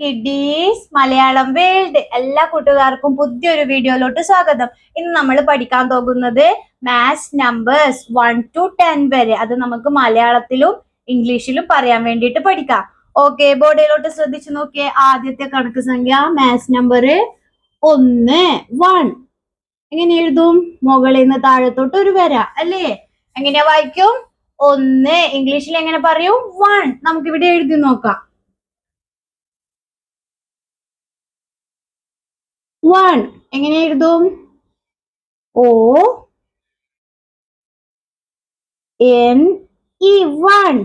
Kiddies Malayalam world എല്ലാ കൂട്ടുകാർക്കും പുതിയൊരു വീഡിയോയിലോട്ട് സ്വാഗതം. ഇന്ന് നമ്മൾ പഠിക്കാൻ പോകുന്നത് മാത്സ് നമ്പേഴ്സ് 1 to 10 വരെ. അത് നമുക്ക് മലയാളത്തിലും ഇംഗ്ലീഷിലും പറയാൻ വേണ്ടിയിട്ട് പഠിക്കാം. ഓക്കെ, ബോർഡിലോട്ട് ശ്രദ്ധിച്ചു നോക്കിയേ. ആദ്യത്തെ കണക്ക് സംഖ്യ മാത്സ് നമ്പർ 1 എങ്ങനെ എഴുതും? മുകളിൽ നിന്ന് താഴത്തോട്ട് ഒരു വര അല്ലേ? എങ്ങനെയാ വായിക്കും? 1. ഇംഗ്ലീഷിൽ എങ്ങനെ പറയും? 1. നമുക്കിവിടെ എഴുതി നോക്കാം. 1 എങ്ങനെ എഴുതും? O-N-E 1.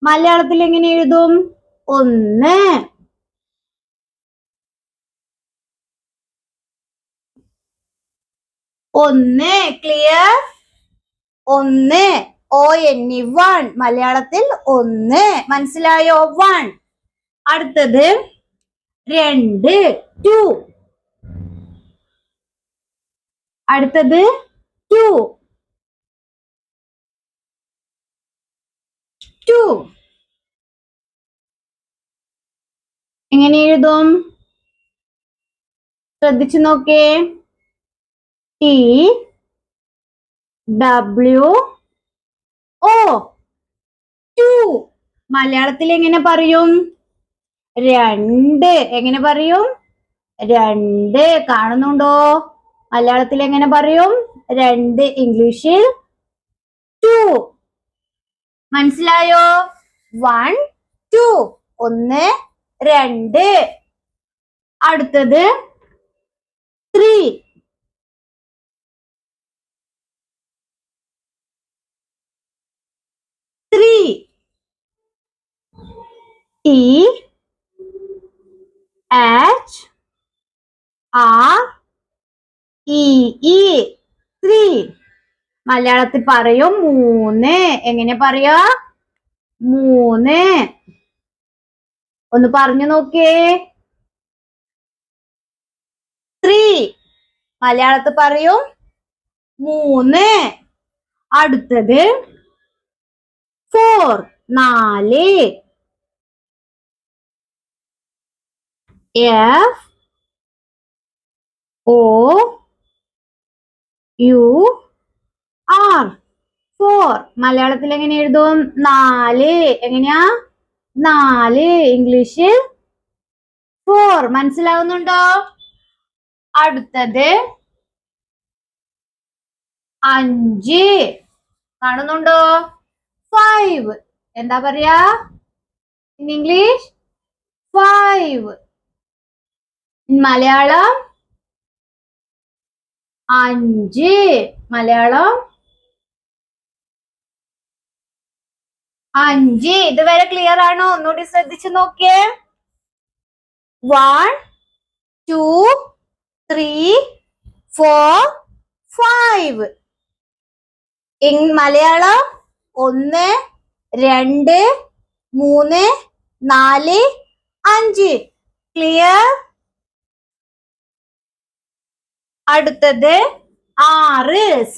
മലയാളത്തിൽ എങ്ങനെ എഴുതും? 1. ക്ലിയർ? 1 O-N-E 1. മലയാളത്തിൽ 1. മനസ്സിലായോ? 1. അടുത്തത് 2 2. അടുത്തത് 2 എങ്ങനെ എഴുതും? ശ്രദ്ധിച്ചു നോക്കേ. T-W-O 2. മലയാളത്തിൽ എങ്ങനെ പറയും? 2. എങ്ങനെ പറയും? 2. കാണുന്നുണ്ടോ? മലയാളത്തിൽ എങ്ങനെ പറയും? 2. ഇംഗ്ലീഷിൽ 2. മനസ്സിലായോ? 1 2. 1 2. അടുത്തത് 3 3 T-H-R-E-E 3. മലയാളത്തിൽ പറയും 3. എങ്ങനെ പറയാ? 3. ഒന്ന് പറഞ്ഞു നോക്കേ. 3 മലയാളത്തിൽ പറയും 3. അടുത്തത് 4 4. F-O-U-R 4. മലയാളത്തിൽ എങ്ങനെ എഴുതും? 4. എങ്ങനെയാ? 4. ഇംഗ്ലീഷിൽ 4. മനസ്സിലാവുന്നുണ്ടോ? അടുത്തത് 5. കാണുന്നുണ്ടോ? 5. എന്താ പറയാ ഇൻ ഇംഗ്ലീഷ്? 5. മലയാളം 5. മലയാളം 5. ഇതുവരെ ക്ലിയർ ആണോ? ഒന്നുകൂടി ശ്രദ്ധിച്ചു നോക്കിയേ. 1 2 3 4 5. ഇൻ മലയാളം 1 2 3 4 5. ക്ലിയർ? അടുത്തത് 6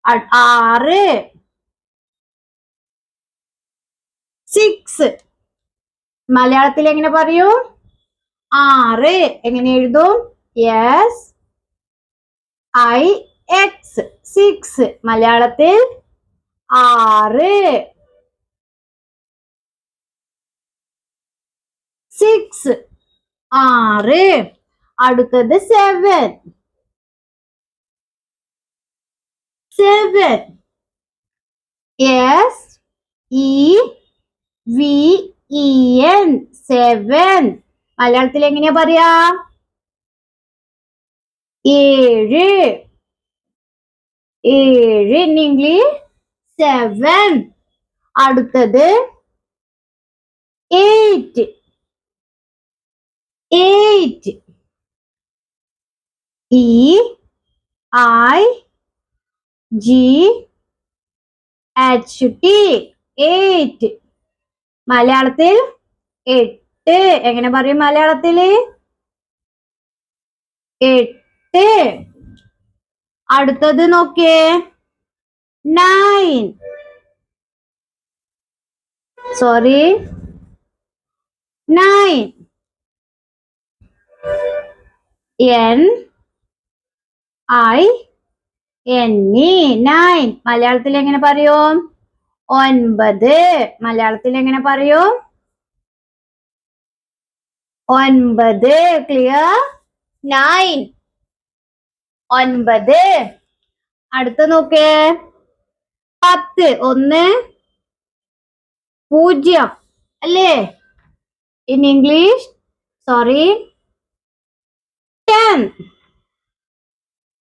6. 6 മലയാളത്തിൽ എങ്ങനെ പറയും? 6. എങ്ങനെ എഴുതും? S-I-X 6. മലയാളത്തിൽ 6. 6 6. അടുത്തത് 7 7. S-E-V-E-N 7. മലയാളത്തിൽ എങ്ങനെയാ പറയാ? 7 7. In English 7. അടുത്തത് 8 8. E-I-G-H-T 8. മലയാളത്തിൽ 8. എങ്ങനെ പറയും മലയാളത്തില്? 8. അടുത്തത് നോക്കിയേ. 9 9 നയൻ. NINE nine. മലയാളത്തിൽ എങ്ങനെ പറയും? 9. മലയാളത്തിൽ എങ്ങനെ പറയും? 9. ക്ലിയർ? 9. 9. അടുത്ത നോക്കേ, 10. 1 0 അല്ലേ? In English, sorry, 10.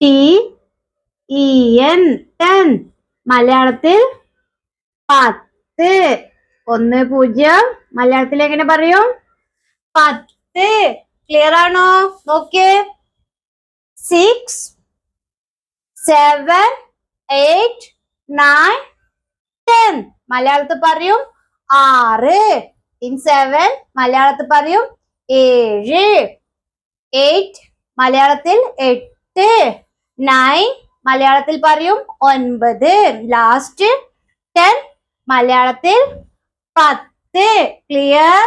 TEN 10. മലയാളത്തിൽ 10. 1 0. മലയാളത്തിൽ എങ്ങനെ പറയും? 10. ക്ലിയർ ആണോ? നോക്കേ, 6 7 8 9 10. മലയാളത്തിൽ പറയും 6. ഇൻ 7 മലയാളത്തിൽ പറയും 7. 8 മലയാളത്തിൽ 8. 9 മലയാളത്തിൽ പറയും 9. ലാസ്റ്റ് 10 മലയാളത്തിൽ 10. ക്ലിയർ?